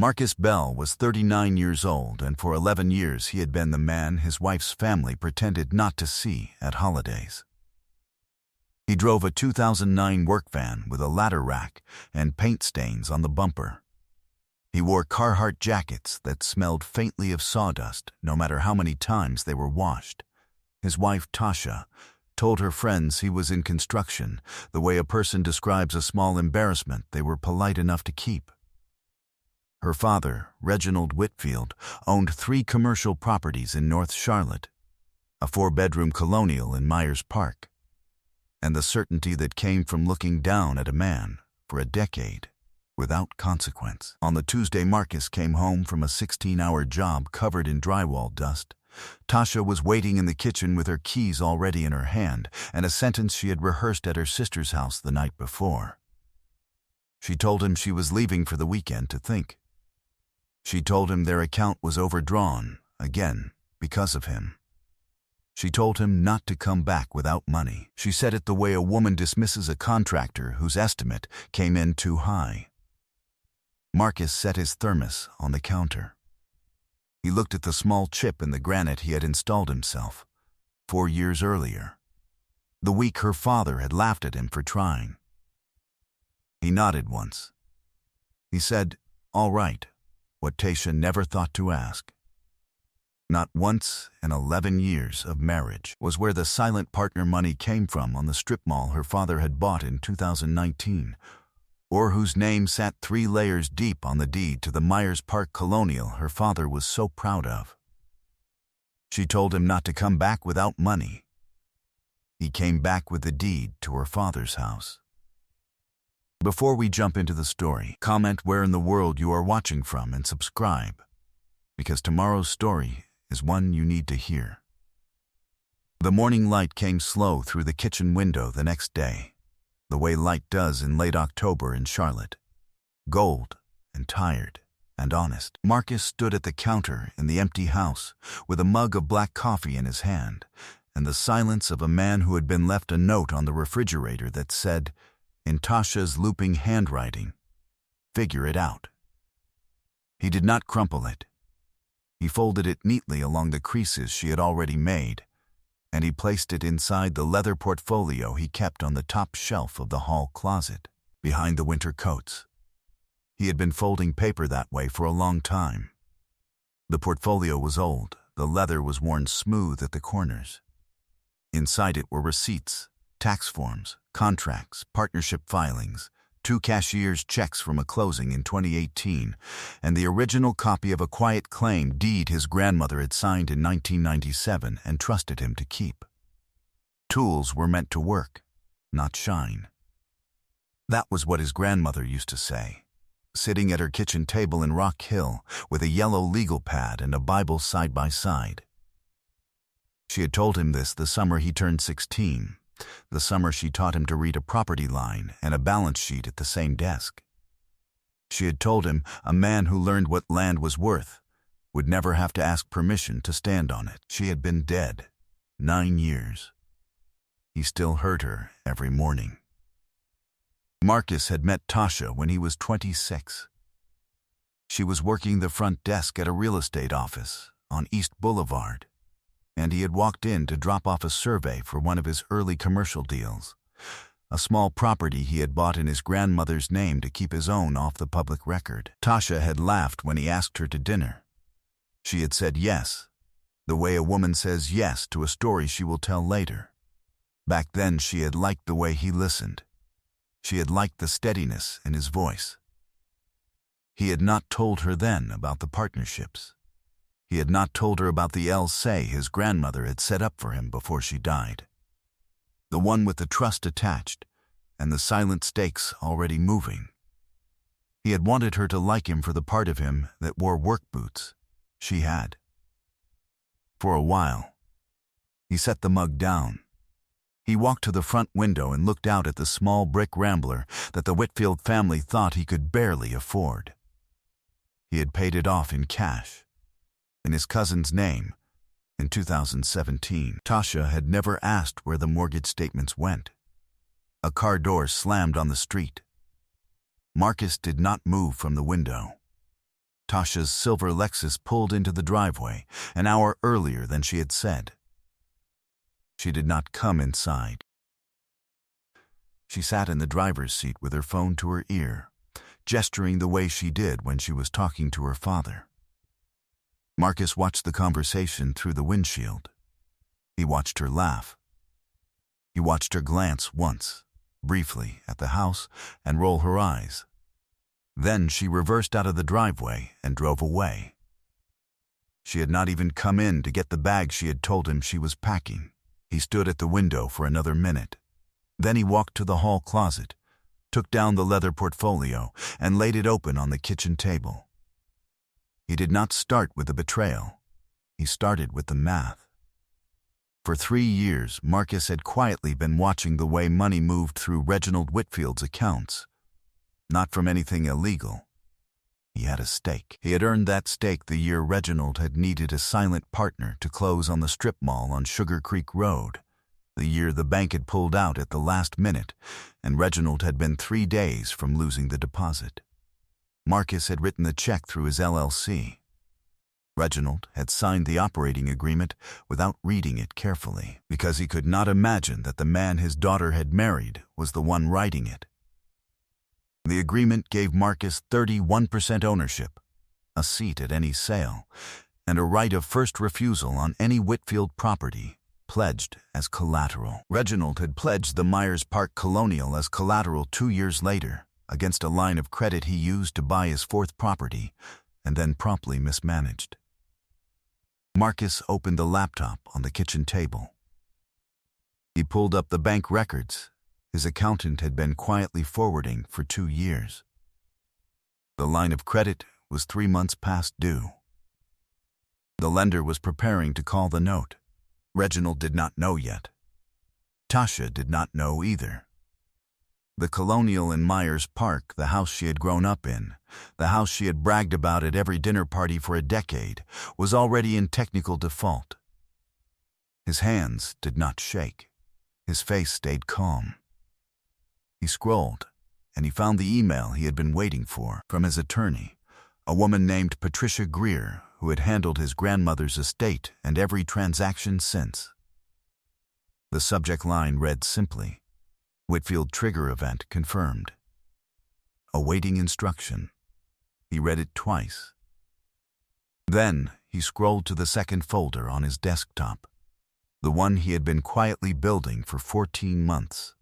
Marcus Bell was 39 years old, and for 11 years he had been the man his wife's family pretended not to see at holidays. He drove a 2009 work van with a ladder rack and paint stains on the bumper. He wore Carhartt jackets that smelled faintly of sawdust no matter how many times they were washed. His wife, Tasha, told her friends he was in construction, the way a person describes a small embarrassment they were polite enough to keep. Her father, Reginald Whitfield, owned 3 commercial properties in North Charlotte, a 4-bedroom colonial in Myers Park, and the certainty that came from looking down at a man for a decade without consequence. On the Tuesday Marcus came home from a 16-hour job covered in drywall dust, Tasha was waiting in the kitchen with her keys already in her hand and a sentence she had rehearsed at her sister's house the night before. She told him she was leaving for the weekend to think. She told him their account was overdrawn, again, because of him. She told him not to come back without money. She said it the way a woman dismisses a contractor whose estimate came in too high. Marcus set his thermos on the counter. He looked at the small chip in the granite he had installed himself 4 years earlier, the week her father had laughed at him for trying. He nodded once. He said, "All right," what Tasha never thought to ask. Not once in 11 years of marriage was where the silent partner money came from on the strip mall her father had bought in 2019, or whose name sat 3 layers deep on the deed to the Myers Park colonial her father was so proud of. She told him not to come back without money. He came back with the deed to her father's house. Before we jump into the story, comment where in the world you are watching from and subscribe, because tomorrow's story is one you need to hear. The morning light came slow through the kitchen window the next day, the way light does in late October in Charlotte. Gold and tired and honest. Marcus stood at the counter in the empty house with a mug of black coffee in his hand and the silence of a man who had been left a note on the refrigerator that said, in Tasha's looping handwriting, "Figure it out." He did not crumple it. He folded it neatly along the creases she had already made, and he placed it inside the leather portfolio he kept on the top shelf of the hall closet, behind the winter coats. He had been folding paper that way for a long time. The portfolio was old, the leather was worn smooth at the corners. Inside it were receipts, tax forms, contracts, partnership filings, 2 cashier's checks from a closing in 2018, and the original copy of a quiet claim deed his grandmother had signed in 1997 and trusted him to keep. Tools were meant to work, not shine. That was what his grandmother used to say, sitting at her kitchen table in Rock Hill with a yellow legal pad and a Bible side by side. She had told him this the summer he turned 16, the summer she taught him to read a property line and a balance sheet at the same desk. She had told him a man who learned what land was worth would never have to ask permission to stand on it. She had been dead 9 years. He still heard her every morning. Marcus had met Tasha when he was 26. She was working the front desk at a real estate office on East Boulevard, and he had walked in to drop off a survey for one of his early commercial deals, a small property he had bought in his grandmother's name to keep his own off the public record. Tasha had laughed when he asked her to dinner. She had said yes, the way a woman says yes to a story she will tell later. Back then she had liked the way he listened. She had liked the steadiness in his voice. He had not told her then about the partnerships. He had not told her about the LSA his grandmother had set up for him before she died. The one with the trust attached and the silent stakes already moving. He had wanted her to like him for the part of him that wore work boots. She had. For a while, he set the mug down. He walked to the front window and looked out at the small brick rambler that the Whitfield family thought he could barely afford. He had paid it off in cash, in his cousin's name, in 2017. Tasha had never asked where the mortgage statements went. A car door slammed on the street. Marcus did not move from the window. Tasha's silver Lexus pulled into the driveway an hour earlier than she had said. She did not come inside. She sat in the driver's seat with her phone to her ear, gesturing the way she did when she was talking to her father. Marcus watched the conversation through the windshield. He watched her laugh. He watched her glance once, briefly, at the house and roll her eyes. Then she reversed out of the driveway and drove away. She had not even come in to get the bag she had told him she was packing. He stood at the window for another minute. Then he walked to the hall closet, took down the leather portfolio, and laid it open on the kitchen table. He did not start with the betrayal. He started with the math. For 3 years, Marcus had quietly been watching the way money moved through Reginald Whitfield's accounts. Not from anything illegal. He had a stake. He had earned that stake the year Reginald had needed a silent partner to close on the strip mall on Sugar Creek Road, the year the bank had pulled out at the last minute, and Reginald had been 3 days from losing the deposit. Marcus had written the check through his LLC. Reginald had signed the operating agreement without reading it carefully, because he could not imagine that the man his daughter had married was the one writing it. The agreement gave Marcus 31% ownership, a seat at any sale, and a right of first refusal on any Whitfield property, pledged as collateral. Reginald had pledged the Myers Park Colonial as collateral 2 years later, against a line of credit he used to buy his 4th property, and then promptly mismanaged. Marcus opened the laptop on the kitchen table. He pulled up the bank records his accountant had been quietly forwarding for 2 years. The line of credit was 3 months past due. The lender was preparing to call the note. Reginald did not know yet. Tasha did not know either. The Colonial in Myers Park, the house she had grown up in, the house she had bragged about at every dinner party for a decade, was already in technical default. His hands did not shake. His face stayed calm. He scrolled, and he found the email he had been waiting for from his attorney, a woman named Patricia Greer, who had handled his grandmother's estate and every transaction since. The subject line read simply, "Whitfield trigger event confirmed. Awaiting instruction." He read it twice. Then he scrolled to the second folder on his desktop, the one he had been quietly building for 14 months.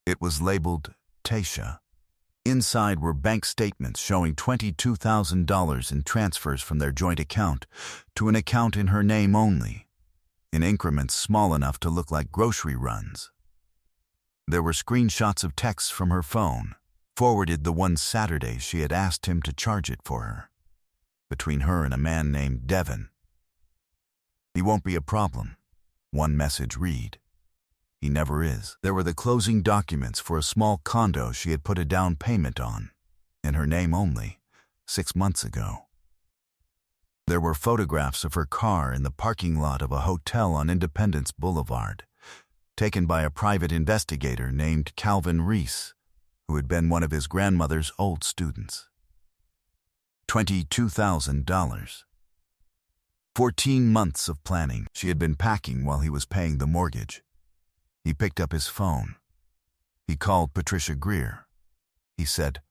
It was labeled Tasha. Inside were bank statements showing $22,000 in transfers from their joint account to an account in her name only, in increments small enough to look like grocery runs. There were screenshots of texts from her phone, forwarded the one Saturday she had asked him to charge it for her, between her and a man named Devin. "He won't be a problem," one message read. "He never is." There were the closing documents for a small condo she had put a down payment on, in her name only, 6 months ago. There were photographs of her car in the parking lot of a hotel on Independence Boulevard, taken by a private investigator named Calvin Reese, who had been one of his grandmother's old students. $22,000. 14 months of planning she had been packing while he was paying the mortgage. He picked up his phone. He called Patricia Greer. He said,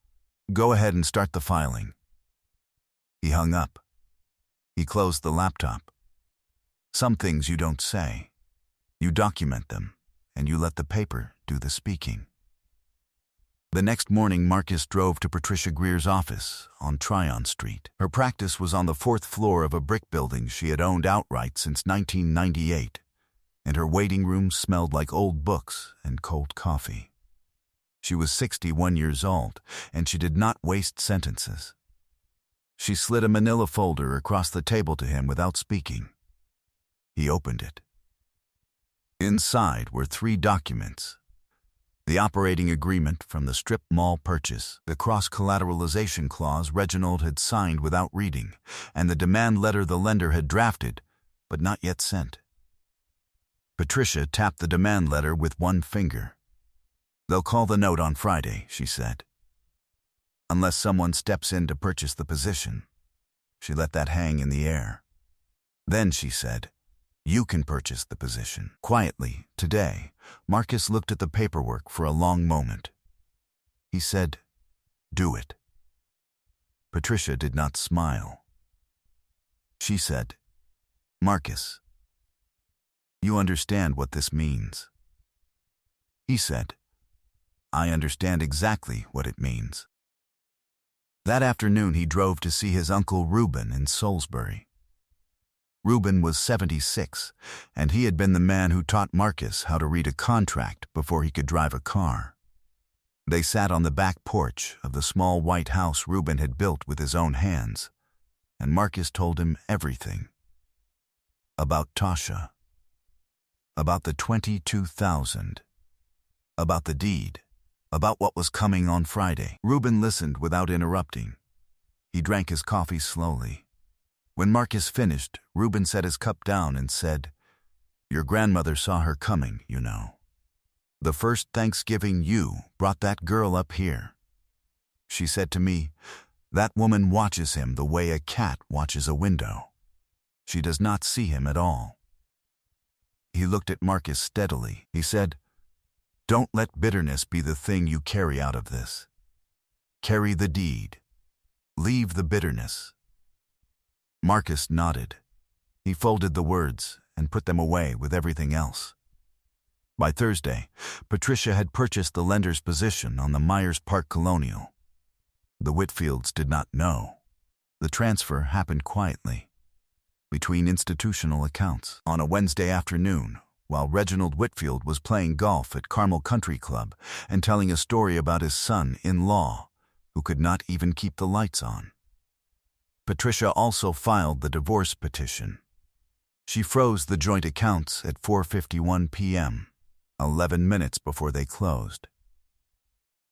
"Go ahead and start the filing." He hung up. He closed the laptop. Some things you don't say. You document them, and you let the paper do the speaking. The next morning, Marcus drove to Patricia Greer's office on Tryon Street. Her practice was on the 4th floor of a brick building she had owned outright since 1998. And her waiting room smelled like old books and cold coffee. She was 61 years old, and she did not waste sentences. She slid a manila folder across the table to him without speaking. He opened it. Inside were 3 documents: the operating agreement from the strip mall purchase, the cross-collateralization clause Reginald had signed without reading, and the demand letter the lender had drafted, but not yet sent. Patricia tapped the demand letter with one finger. "They'll call the note on Friday," she said. unless someone steps in to purchase the position. She let that hang in the air. Then she said, "You can purchase the position." Quietly, today, Marcus looked at the paperwork for a long moment. He said, "Do it." Patricia did not smile. She said, "Marcus, you understand what this means." He said, "I understand exactly what it means." That afternoon he drove to see his uncle Reuben in Salisbury. Reuben was 76, and he had been the man who taught Marcus how to read a contract before he could drive a car. They sat on the back porch of the small white house Reuben had built with his own hands, and Marcus told him everything. About Tasha, about the 22,000, about the deed, about what was coming on Friday. Reuben listened without interrupting. He drank his coffee slowly. When Marcus finished, Reuben set his cup down and said, "Your grandmother saw her coming, you know. The first Thanksgiving you brought that girl up here. She said to me, 'That woman watches him the way a cat watches a window. She does not see him at all.'" He looked at Marcus steadily. He said, "Don't let bitterness be the thing you carry out of this. Carry the deed. Leave the bitterness." Marcus nodded. He folded the words and put them away with everything else. By Thursday, Patricia had purchased the lender's position on the Myers Park Colonial. The Whitfields did not know. The transfer happened quietly, between institutional accounts. On a Wednesday afternoon, while Reginald Whitfield was playing golf at Carmel Country Club and telling a story about his son-in-law, who could not even keep the lights on. Patricia also filed the divorce petition. She froze the joint accounts at 4:51 p.m., 11 minutes before they closed.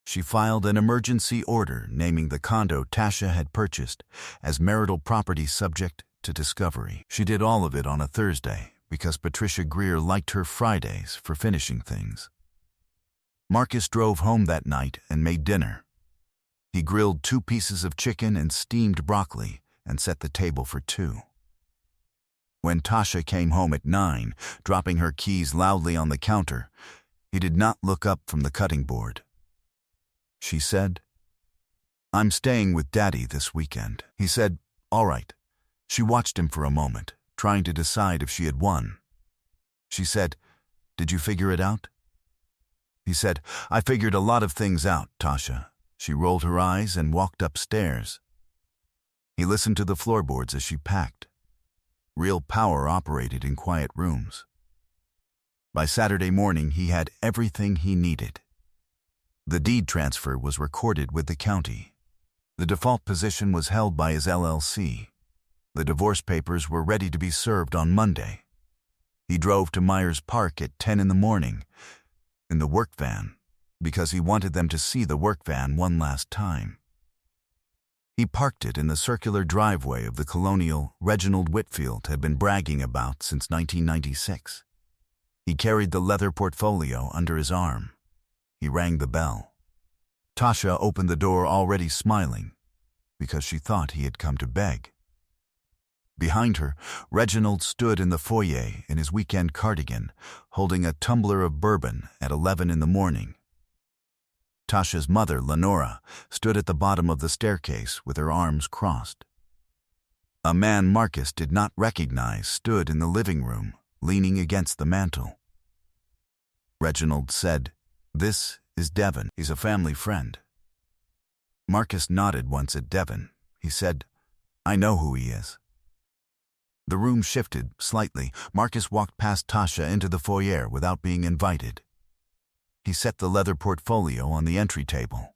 She filed an emergency order naming the condo Tasha had purchased as marital property subject to discovery. She did all of it on a Thursday because Patricia Greer liked her Fridays for finishing things. Marcus drove home that night and made dinner. He grilled 2 pieces of chicken and steamed broccoli and set the table for 2. When Tasha came home at 9, dropping her keys loudly on the counter, he did not look up from the cutting board. She said, "I'm staying with Daddy this weekend." He said, "All right." She watched him for a moment, trying to decide if she had won. She said, "Did you figure it out?" He said, "I figured a lot of things out, Tasha." She rolled her eyes and walked upstairs. He listened to the floorboards as she packed. Real power operated in quiet rooms. By Saturday morning, he had everything he needed. The deed transfer was recorded with the county. The default position was held by his LLC. The divorce papers were ready to be served on Monday. He drove to Myers Park at 10 in the morning in the work van because he wanted them to see the work van one last time. He parked it in the circular driveway of the colonial Reginald Whitfield had been bragging about since 1996. He carried the leather portfolio under his arm. He rang the bell. Tasha opened the door already smiling because she thought he had come to beg. Behind her, Reginald stood in the foyer in his weekend cardigan, holding a tumbler of bourbon at 11 in the morning. Tasha's mother, Lenora, stood at the bottom of the staircase with her arms crossed. A man Marcus did not recognize stood in the living room, leaning against the mantel. Reginald said, "This is Devin. He's a family friend." Marcus nodded once at Devin. He said, "I know who he is." The room shifted slightly. Marcus walked past Tasha into the foyer without being invited. He set the leather portfolio on the entry table.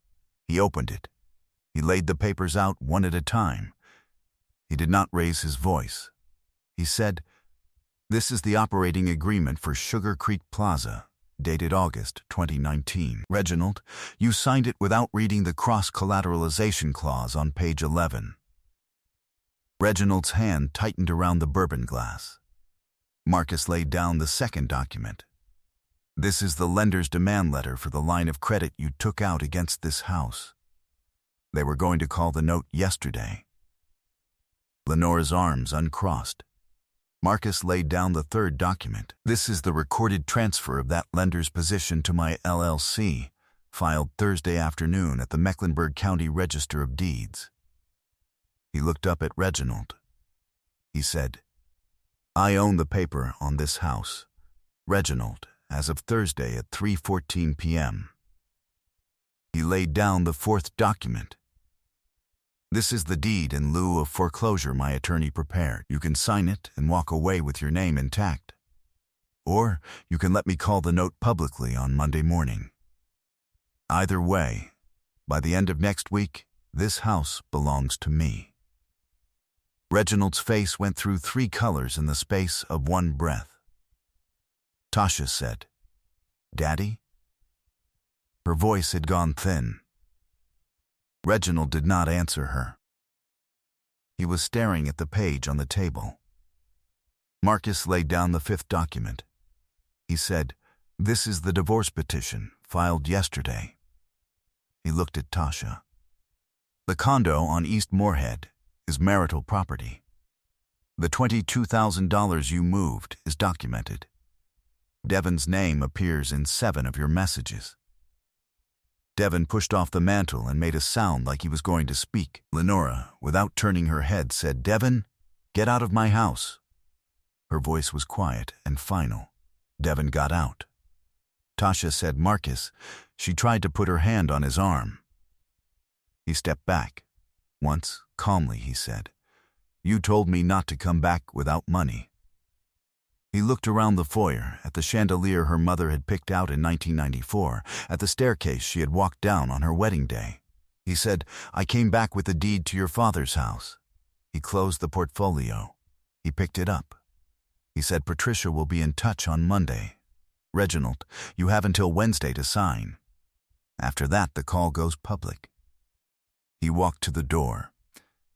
He opened it. He laid the papers out one at a time. He did not raise his voice. He said, "This is the operating agreement for Sugar Creek Plaza, dated August 2019. Reginald, you signed it without reading the cross-collateralization clause on page 11. Reginald's hand tightened around the bourbon glass. Marcus laid down the second document. "This is the lender's demand letter for the line of credit you took out against this house. They were going to call the note yesterday. Lenora's arms uncrossed. Marcus laid down the third document. This is the recorded transfer of that lender's position to my LLC, filed Thursday afternoon at the Mecklenburg County Register of Deeds. He looked up at Reginald. He said, "I own the paper on this house, Reginald, as of Thursday at 3:14 p.m. He laid down the fourth document. "This is the deed in lieu of foreclosure my attorney prepared. You can sign it and walk away with your name intact. Or you can let me call the note publicly on Monday morning. Either way, by the end of next week, this house belongs to me." Reginald's face went through 3 colors in the space of one breath. Tasha said, "Daddy?" Her voice had gone thin. Reginald did not answer her. He was staring at the page on the table. Marcus laid down the 5th document. He said, "This is the divorce petition, filed yesterday." He looked at Tasha. "The condo on East Moorhead is marital property. The $22,000 you moved is documented. Devon's name appears in 7 of your messages." Devon pushed off the mantle and made a sound like he was going to speak. Lenora, without turning her head, said, "Devon, get out of my house." Her voice was quiet and final. Devon got out. Tasha said, "Marcus." She tried to put her hand on his arm. He stepped back. Once, calmly, he said, "You told me not to come back without money." He looked around the foyer, at the chandelier her mother had picked out in 1994, at the staircase she had walked down on her wedding day. He said, "I came back with the deed to your father's house." He closed the portfolio. He picked it up. He said, "Patricia will be in touch on Monday. Reginald, you have until Wednesday to sign. After that, the call goes public." He walked to the door.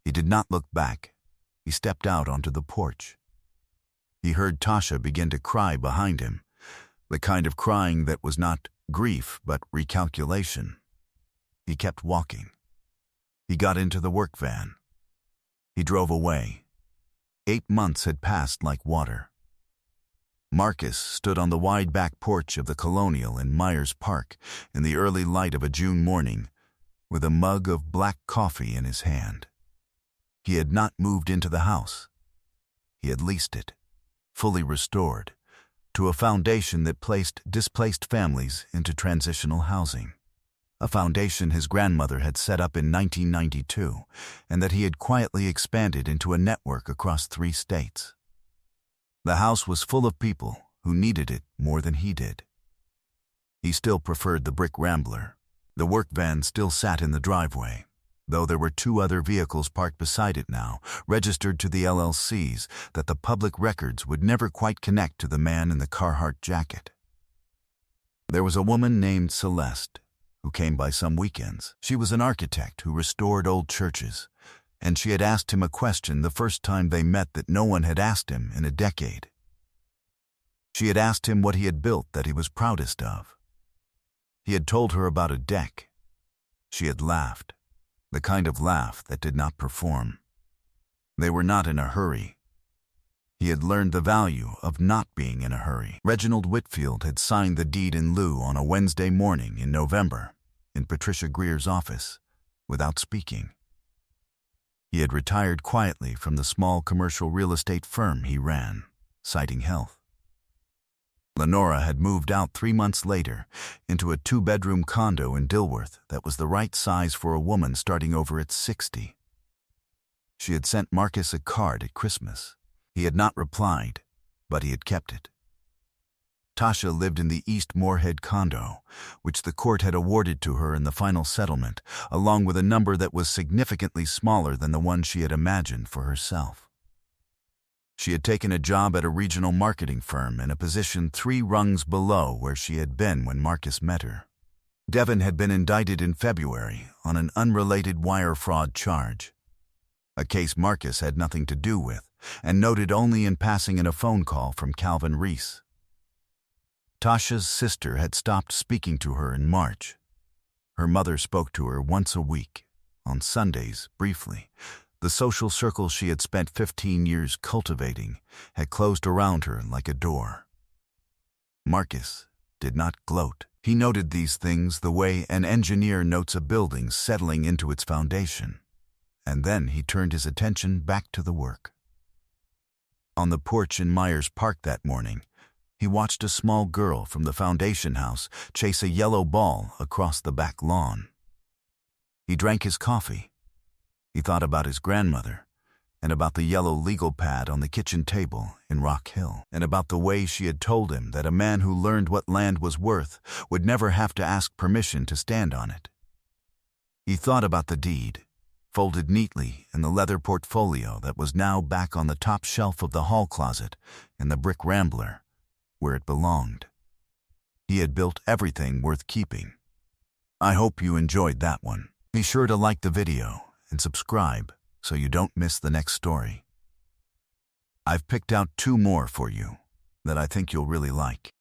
He did not look back. He stepped out onto the porch. He heard Tasha begin to cry behind him, the kind of crying that was not grief but recalculation. He kept walking. He got into the work van. He drove away. 8 months had passed like water. Marcus stood on the wide back porch of the Colonial in Myers Park in the early light of a June morning, with a mug of black coffee in his hand. He had not moved into the house. He had leased it, fully restored, to a foundation that placed displaced families into transitional housing. A foundation his grandmother had set up in 1992, and that he had quietly expanded into a network across 3 states. The house was full of people who needed it more than he did. He still preferred the brick Rambler. The work van still sat in the driveway, though there were 2 other vehicles parked beside it now, registered to the LLCs, that the public records would never quite connect to the man in the Carhartt jacket. There was a woman named Celeste, who came by some weekends. She was an architect who restored old churches, and she had asked him a question the first time they met that no one had asked him in a decade. She had asked him what he had built that he was proudest of. He had told her about a deck. She had laughed, the kind of laugh that did not perform. They were not in a hurry. He had learned the value of not being in a hurry. Reginald Whitfield had signed the deed in lieu on a Wednesday morning in November in Patricia Greer's office, without speaking. He had retired quietly from the small commercial real estate firm he ran, Citing Health. Lenora had moved out 3 months later into a 2-bedroom condo in Dilworth that was the right size for a woman starting over at 60. She had sent Marcus a card at Christmas. He had not replied, but he had kept it. Tasha lived in the East Moorhead condo, which the court had awarded to her in the final settlement, along with a number that was significantly smaller than the one she had imagined for herself. She had taken a job at a regional marketing firm in a position 3 rungs below where she had been when Marcus met her. Devon had been indicted in February on an unrelated wire fraud charge, a case Marcus had nothing to do with, and noted only in passing in a phone call from Calvin Reese. Tasha's sister had stopped speaking to her in March. Her mother spoke to her once a week, on Sundays, briefly. The social circle she had spent 15 years cultivating had closed around her like a door. Marcus did not gloat. He noted these things the way an engineer notes a building settling into its foundation. And then he turned his attention back to the work. On the porch in Myers Park that morning, he watched a small girl from the foundation house chase a yellow ball across the back lawn. He drank his coffee. He thought about his grandmother, and about the yellow legal pad on the kitchen table in Rock Hill, and about the way she had told him that a man who learned what land was worth would never have to ask permission to stand on it. He thought about the deed, folded neatly in the leather portfolio that was now back on the top shelf of the hall closet in the brick Rambler, where it belonged. He had built everything worth keeping. I hope you enjoyed that one. Be sure to like the video and subscribe so you don't miss the next story. I've picked out 2 more for you that I think you'll really like.